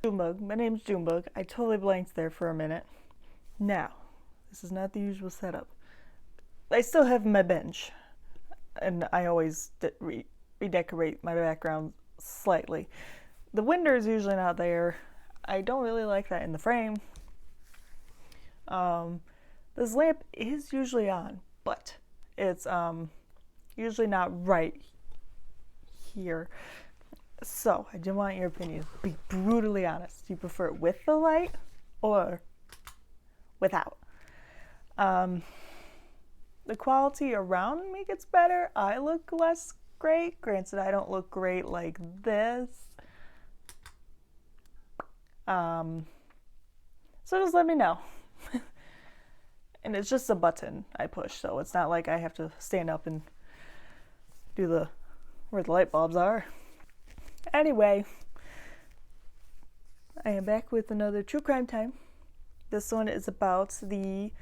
Junebug. My name's Junebug. I totally blanked there for a minute. Now, this is not the usual setup. I still have my bench, and I always redecorate my background slightly. The window is usually not there. I don't really like that in the frame. This lamp is usually on, but it's usually not right here. So, I do want your opinion. Be brutally honest. Do you prefer it with the light or without? The quality around me gets better. I look less great. Granted, I don't look great like this. So just let me know. And it's just a button I push, so it's not like I have to stand up and do the where the light bulbs are. Anyway, I am back with another true crime time. This one is about the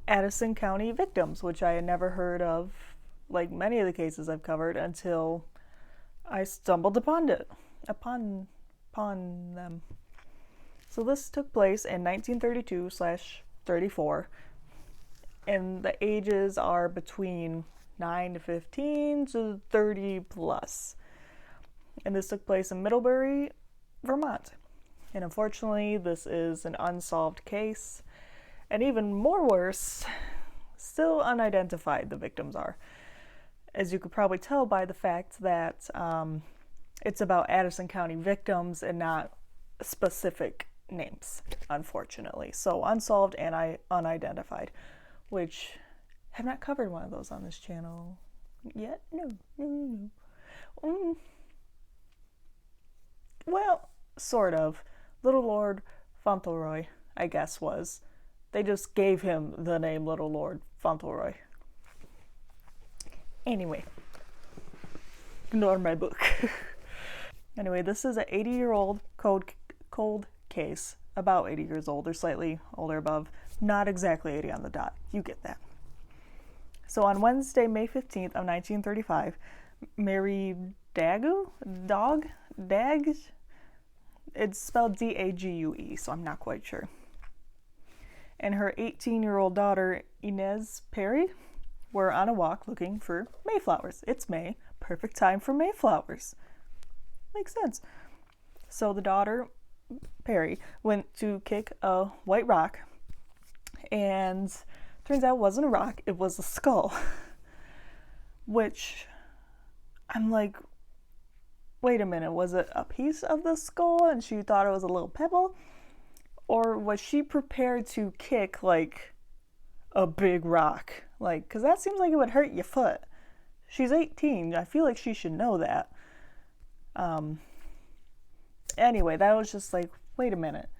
Addison County victims, which I had never heard of, like many of the cases I've covered, until I stumbled upon them. So this took place in 1932/34, and the ages are between 9 to 15 to 30 plus. And this took place in Middlebury, Vermont. And unfortunately, this is an unsolved case. And even more worse, still unidentified the victims are. As you could probably tell by the fact that it's about Addison County victims and not specific names, unfortunately. So unsolved and unidentified, which I have not covered one of those on this channel yet. No. Well, sort of. Little Lord Fauntleroy, I guess, was. They just gave him the name Little Lord Fauntleroy. Anyway, ignore my book. Anyway, this is an 80-year-old cold case, about 80 years old or slightly older above, not exactly 80 on the dot. You get that. So on Wednesday, May 15th of 1935, Mary Dague, it's spelled D-A-G-U-E, so I'm not quite sure, and her 18-year-old daughter, Inez Perry, were on a walk looking for mayflowers. It's May, perfect time for mayflowers. Makes sense. So the daughter, Perry, went to kick a white rock, and turns out it wasn't a rock, it was a skull. Which, I'm like, wait a minute, was it a piece of the skull and she thought it was a little pebble? Or was she prepared to kick, like, a big rock? Like, because that seems like it would hurt your foot. She's 18. I feel like she should know that. Anyway, that was just like, wait a minute.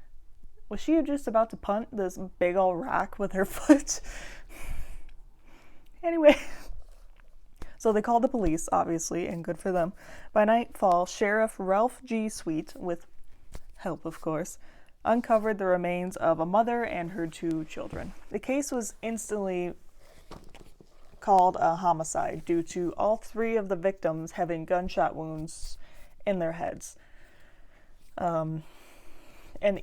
Was she just about to punt this big old rock with her foot? Anyway. So they called the police, obviously, and good for them. By nightfall, Sheriff Ralph G. Sweet, with help, of course, uncovered the remains of a mother and her 2 children. The case was instantly called a homicide due to all 3 of the victims having gunshot wounds in their heads. And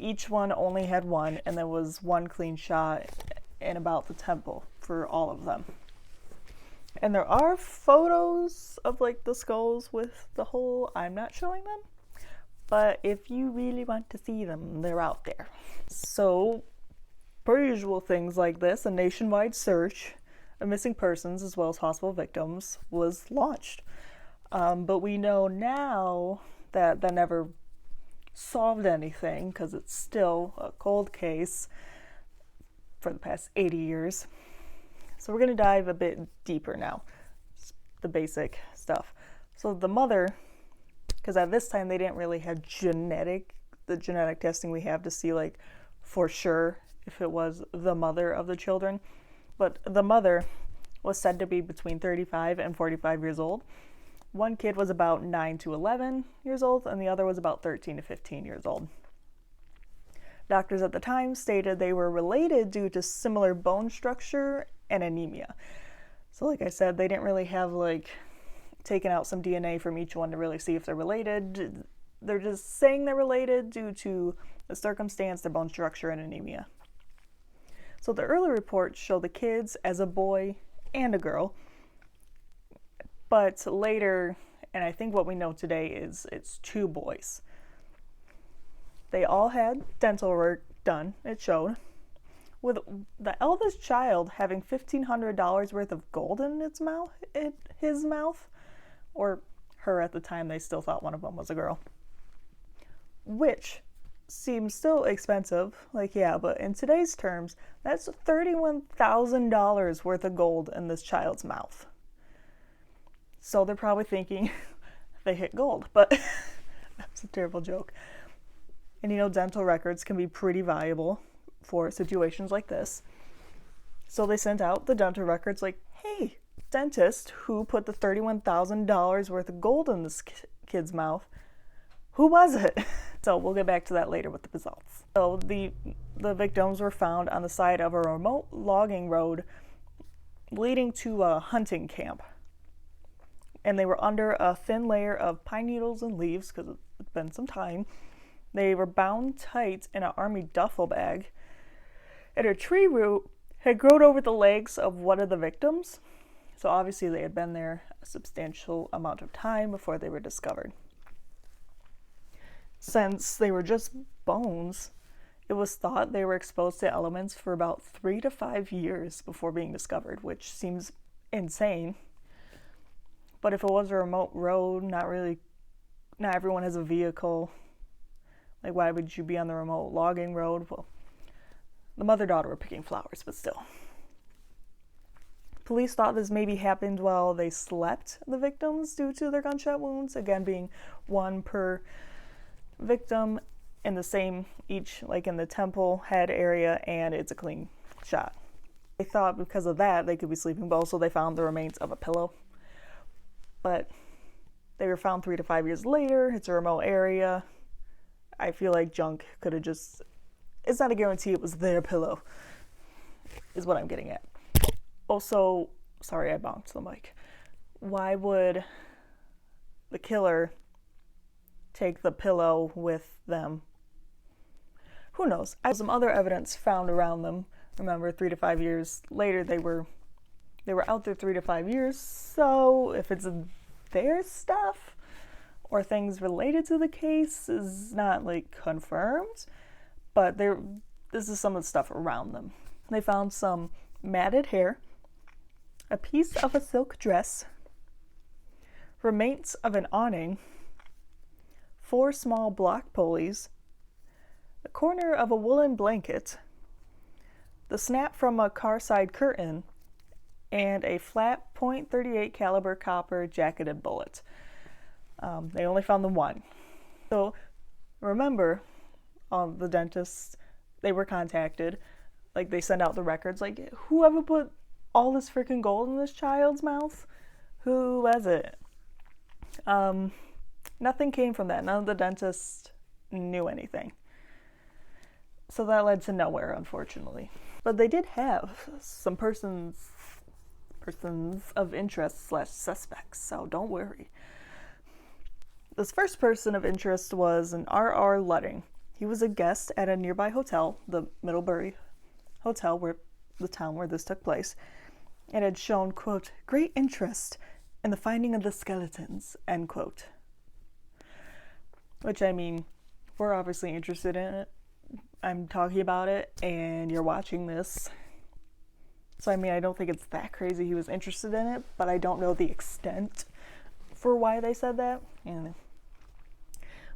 each one only had one, and there was 1 clean shot in about the temple for all of them. And there are photos of, like, the skulls with the hole. I'm not showing them. But if you really want to see them, they're out there. So, per usual things like this, a nationwide search of missing persons as well as possible victims was launched. But we know now that that never solved anything because it's still a cold case for the past 80 years. So we're going to dive a bit deeper now, the basic stuff. So the mother, because at this time they didn't really have the genetic testing we have to see, like, for sure if it was the mother of the children. But the mother was said to be between 35 and 45 years old. One kid was about 9 to 11 years old, and the other was about 13 to 15 years old. Doctors at the time stated they were related due to similar bone structure and anemia. So like I said, they didn't really have, like, taken out some DNA from each one to really see if they're related. they're just saying they're related due to the circumstance, their bone structure, and anemia. So the early reports show the kids as a boy and a girl, but later, and I think what we know today is it's 2 boys. They all had dental work done, it showed, with the eldest child having $1,500 worth of gold in his mouth, or her at the time. They still thought one of them was a girl, which seems still expensive. Like, yeah, but in today's terms, that's $31,000 worth of gold in this child's mouth. So they're probably thinking they hit gold, but that's a terrible joke. And you know, dental records can be pretty valuable for situations like this. So they sent out the dental records like, hey, dentist who put the $31,000 worth of gold in this kid's mouth, who was it? So we'll get back to that later with the results. So the victims were found on the side of a remote logging road leading to a hunting camp. And they were under a thin layer of pine needles and leaves because it's been some time. They were bound tight in an army duffel bag. And a tree root had grown over the legs of one of the victims. So obviously they had been there a substantial amount of time before they were discovered. Since they were just bones, it was thought they were exposed to elements for about 3 to 5 years before being discovered, which seems insane. But if it was a remote road, not everyone has a vehicle. Like, why would you be on the remote logging road? Well, the mother-daughter were picking flowers, but still. Police thought this maybe happened while they slept, the victims, due to their gunshot wounds, again being 1 per victim in the same, each like in the temple head area, and it's a clean shot. They thought because of that they could be sleeping, but also they found the remains of a pillow. But they were found 3 to 5 years later. It's a remote area. I feel like junk could have just, it's not a guarantee it was their pillow, is what I'm getting at. Also, sorry I bonked the mic. Why would the killer take the pillow with them? Who knows? I have some other evidence found around them. Remember, 3 to 5 years later, they were out there 3 to 5 years, so if it's their stuff or things related to the case is not like confirmed, but this is some of the stuff around them. They found some matted hair, a piece of a silk dress, remains of an awning, 4 small block pulleys, the corner of a woolen blanket, the snap from a car side curtain, and a flat .38 caliber copper jacketed bullet. They only found the 1. So remember, the dentists, they were contacted. Like, they send out the records, like, whoever put all this freaking gold in this child's mouth? Who was it? Nothing came from that. None of the dentists knew anything. So that led to nowhere, unfortunately. But they did have some persons of interest / suspects, so don't worry. This first person of interest was an R.R. Ludding. He was a guest at a nearby hotel, the Middlebury Hotel, where the town where this took place, and had shown, quote, great interest in the finding of the skeletons, end quote. Which, I mean, we're obviously interested in it. I'm talking about it, and you're watching this. So, I mean, I don't think it's that crazy he was interested in it, but I don't know the extent for why they said that.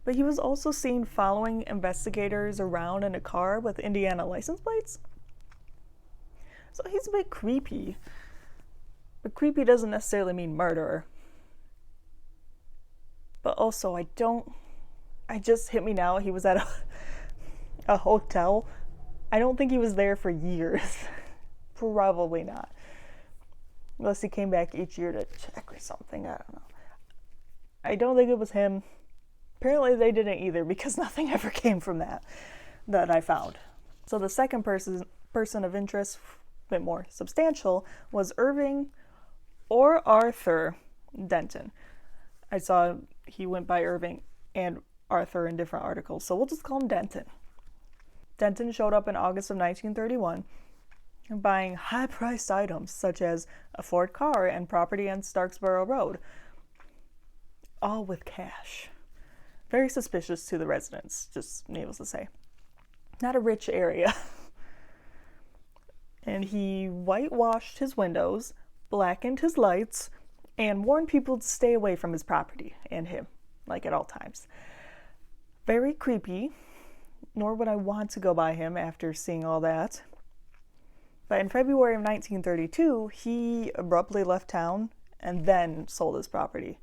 But he was also seen following investigators around in a car with Indiana license plates. So he's a bit creepy. But creepy doesn't necessarily mean murderer. But also, it just hit me now, he was at a hotel. I don't think he was there for years. Probably not. Unless he came back each year to check or something. I don't know. I don't think it was him. Apparently they didn't either, because nothing ever came from that I found. So the second person of interest, a bit more substantial, was Irving or Arthur Denton. I saw he went by Irving, and Arthur in different articles, so we'll just call him Denton. Denton showed up in August of 1931, buying high-priced items such as a Ford car and property on Starksboro Road, all with cash. Very suspicious to the residents, just needless to say. Not a rich area. And he whitewashed his windows, blackened his lights, and warned people to stay away from his property and him, like at all times. Very creepy, nor would I want to go by him after seeing all that. But in February of 1932, he abruptly left town and then sold his property.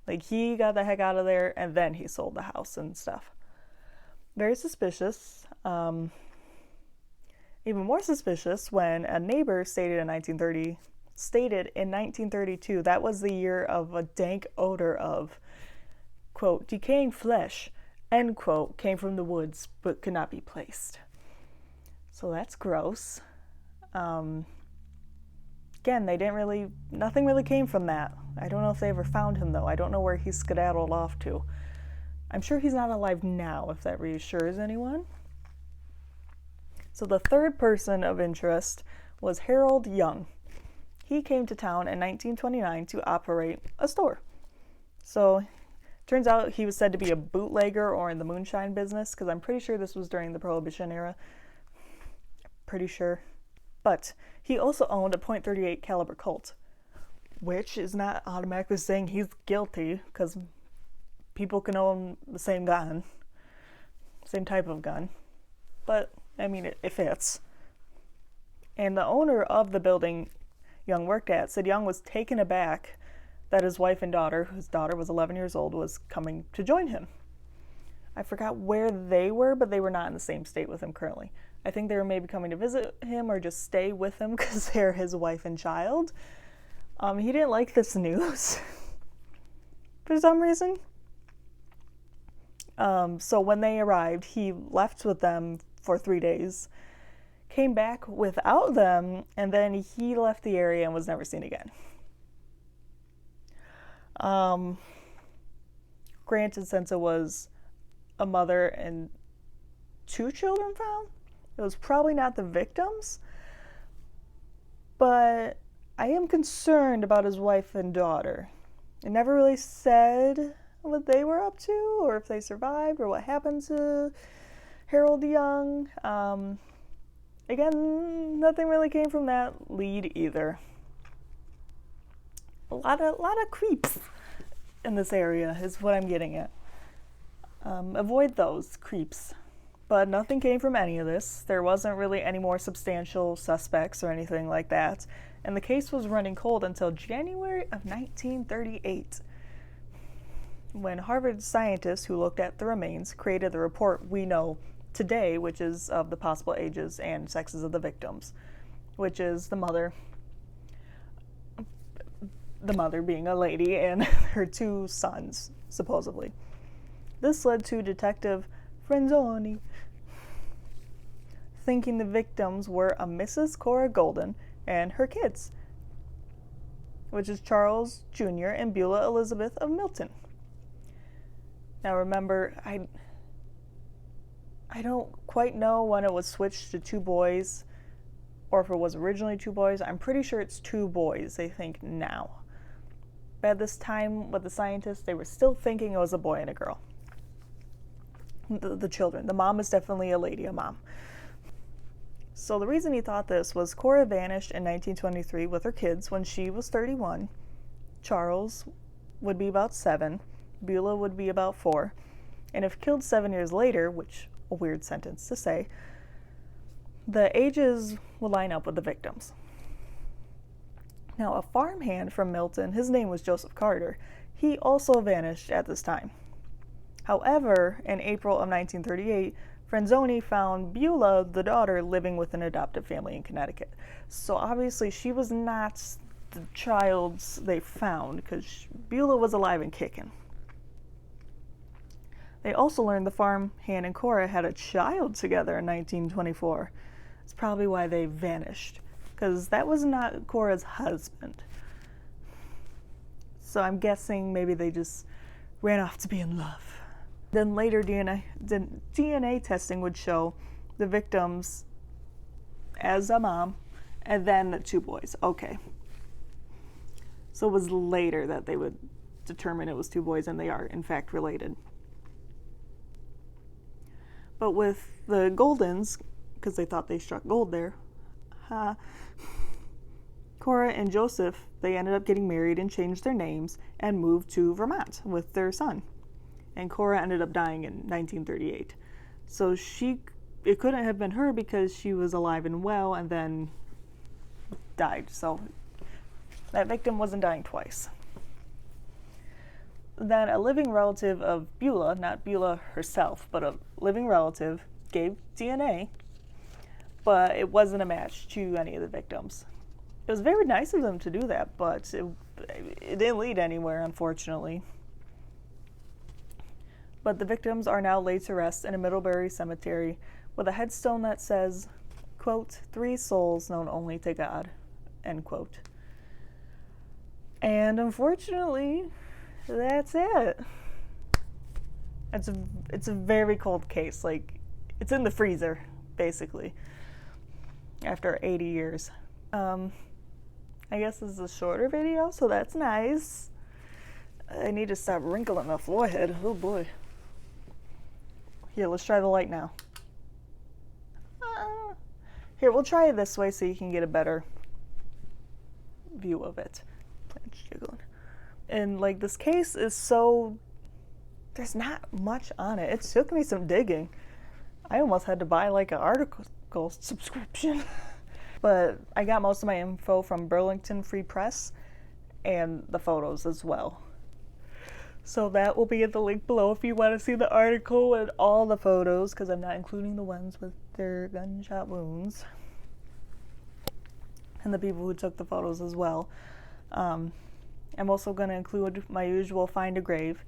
Like, he got the heck out of there and then he sold the house and stuff. Very suspicious. Even more suspicious when a neighbor stated in 1932 that was the year of a dank odor of, quote, decaying flesh, end quote, came from the woods but could not be placed. So that's gross. Again, nothing really came from that. I don't know if they ever found him, though. I don't know where he skedaddled off to. I'm sure he's not alive now, if that reassures anyone. So the third person of interest was Harold Young. He came to town in 1929 to operate a store. So turns out he was said to be a bootlegger or in the moonshine business, because I'm pretty sure this was during the Prohibition era. Pretty sure. But he also owned a .38 caliber Colt, which is not automatically saying he's guilty, because people can own the same gun, same type of gun. But, I mean, it fits. And the owner of the building Young worked at said Young was taken aback that his wife and daughter, whose daughter was 11 years old, was coming to join him. I forgot where they were, but they were not in the same state with him currently. I think they were maybe coming to visit him or just stay with him because they're his wife and child. He didn't like this news for some reason. So when they arrived, he left with them for 3 days, came back without them, and then he left the area and was never seen again. Granted, since it was a mother and 2 children found, it was probably not the victims, but I am concerned about his wife and daughter. It never really said what they were up to, or if they survived, or what happened to Harold Young. Again, nothing really came from that lead either. A lot of creeps in this area is what I'm getting at. Avoid those creeps. But nothing came from any of this. There wasn't really any more substantial suspects or anything like that. And the case was running cold until January of 1938, when Harvard scientists who looked at the remains created the report we know today, which is of the possible ages and sexes of the victims, which is the mother being a lady and her 2 sons, supposedly. This led to Detective Frenzoni thinking the victims were a Mrs. Cora Golden and her kids, which is Charles Jr. and Beulah Elizabeth of Milton. Now remember, I don't quite know when it was switched to 2 boys, or if it was originally 2 boys. I'm pretty sure it's 2 boys, they think now. But at this time, with the scientists, they were still thinking it was a boy and a girl. The children. The mom is definitely a lady, a mom. So the reason he thought this was Cora vanished in 1923 with her kids when she was 31. Charles would be about 7. Beulah would be about 4. And if killed 7 years later, which a weird sentence to say, the ages would line up with the victims. Now, a farmhand from Milton, his name was Joseph Carter, he also vanished at this time. However, in April of 1938, Frenzoni found Beulah, the daughter, living with an adoptive family in Connecticut. So obviously she was not the child they found, because Beulah was alive and kicking. They also learned the farmhand and Cora had a child together in 1924. That's probably why they vanished, because that was not Cora's husband. So I'm guessing maybe they just ran off to be in love. Then later DNA testing would show the victims as a mom and then the 2 boys. Okay. So it was later that they would determine it was 2 boys, and they are in fact related. But with the Goldens, because they thought they struck gold there, Cora and Joseph, they ended up getting married and changed their names and moved to Vermont with their son. And Cora ended up dying in 1938. So it couldn't have been her because she was alive and well and then died. So that victim wasn't dying twice. Then a living relative of Beulah, not Beulah herself, but a living relative, gave DNA, but it wasn't a match to any of the victims. It was very nice of them to do that, but it didn't lead anywhere, unfortunately. But the victims are now laid to rest in a Middlebury cemetery with a headstone that says, quote, 3 souls known only to God, end quote. And unfortunately, that's it. It's a very cold case. Like, it's in the freezer, basically, after 80 years. I guess this is a shorter video, so that's nice. I need to stop wrinkling my forehead. Oh boy. Here, let's try the light now. Here, we'll try it this way so you can get a better view of it. And like, this case is so, there's not much on it. It took me some digging. I almost had to buy like an article subscription. But I got most of my info from Burlington Free Press and the photos as well. So that will be at the link below if you want to see the article and all the photos, because I'm not including the ones with their gunshot wounds. And the people who took the photos as well. I'm also going to include my usual find a grave.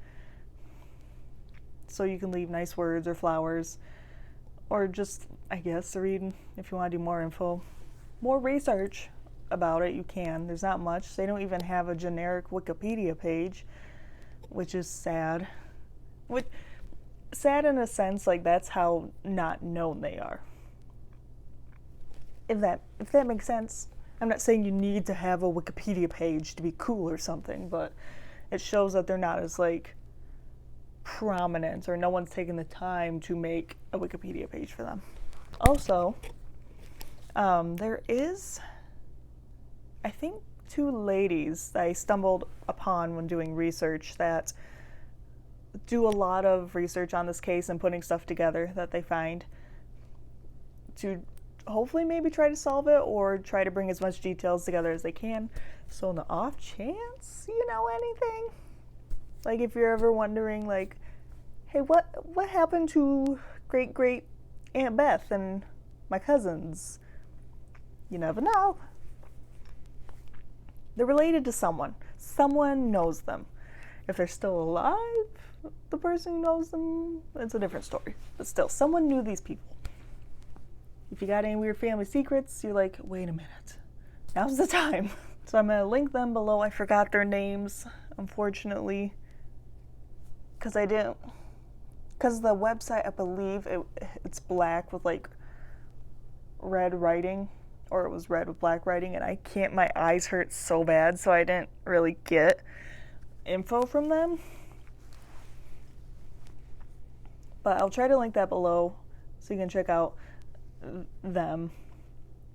So you can leave nice words or flowers. Or just, I guess, read if you want to do more info. More research about it, you can. There's not much. They don't even have a generic Wikipedia page, which is sad. Sad in a sense, like, that's how not known they are. If that makes sense. I'm not saying you need to have a Wikipedia page to be cool or something, but it shows that they're not as, like, prominent, or no one's taken the time to make a Wikipedia page for them. Also, there is, I think, 2 ladies that I stumbled upon when doing research that do a lot of research on this case and putting stuff together that they find to hopefully maybe try to solve it or try to bring as much details together as they can. So in the off chance you know anything, like if you're ever wondering, like, hey, what happened to great Aunt Beth and my cousins? You never know. They're related to someone. Someone knows them. If they're still alive, the person who knows them, it's a different story. But still, someone knew these people. If you got any weird family secrets, you're like, wait a minute. Now's the time. So I'm going to link them below. I forgot their names, unfortunately. Because the website, I believe, it's black with, like, red writing. Or it was red with black writing, and my eyes hurt so bad, so I didn't really get info from them. But I'll try to link that below so you can check out them.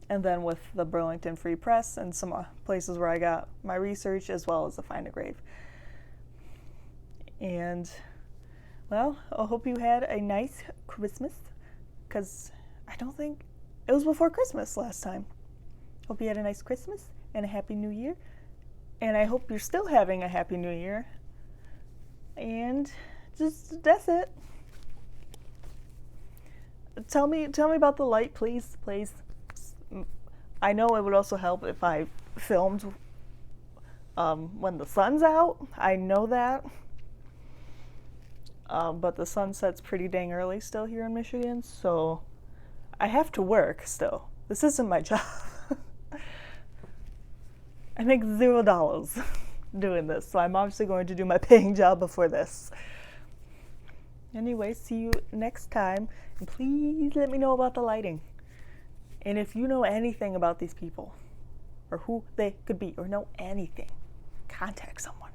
And then with the Burlington Free Press and some places where I got my research, as well as the Find a Grave. And, well, I hope you had a nice Christmas, because I don't think it was before Christmas last time. Hope you had a nice Christmas and a Happy New Year. And I hope you're still having a Happy New Year. And that's it. Tell me about the light, please. I know it would also help if I filmed when the sun's out. I know that. But the sun sets pretty dang early still here in Michigan, so I have to work still. This isn't my job. I make $0 doing this, so I'm obviously going to do my paying job before this. Anyway, see you next time. And please let me know about the lighting. And if you know anything about these people, or who they could be, or know anything, contact someone.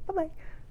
Bye-bye.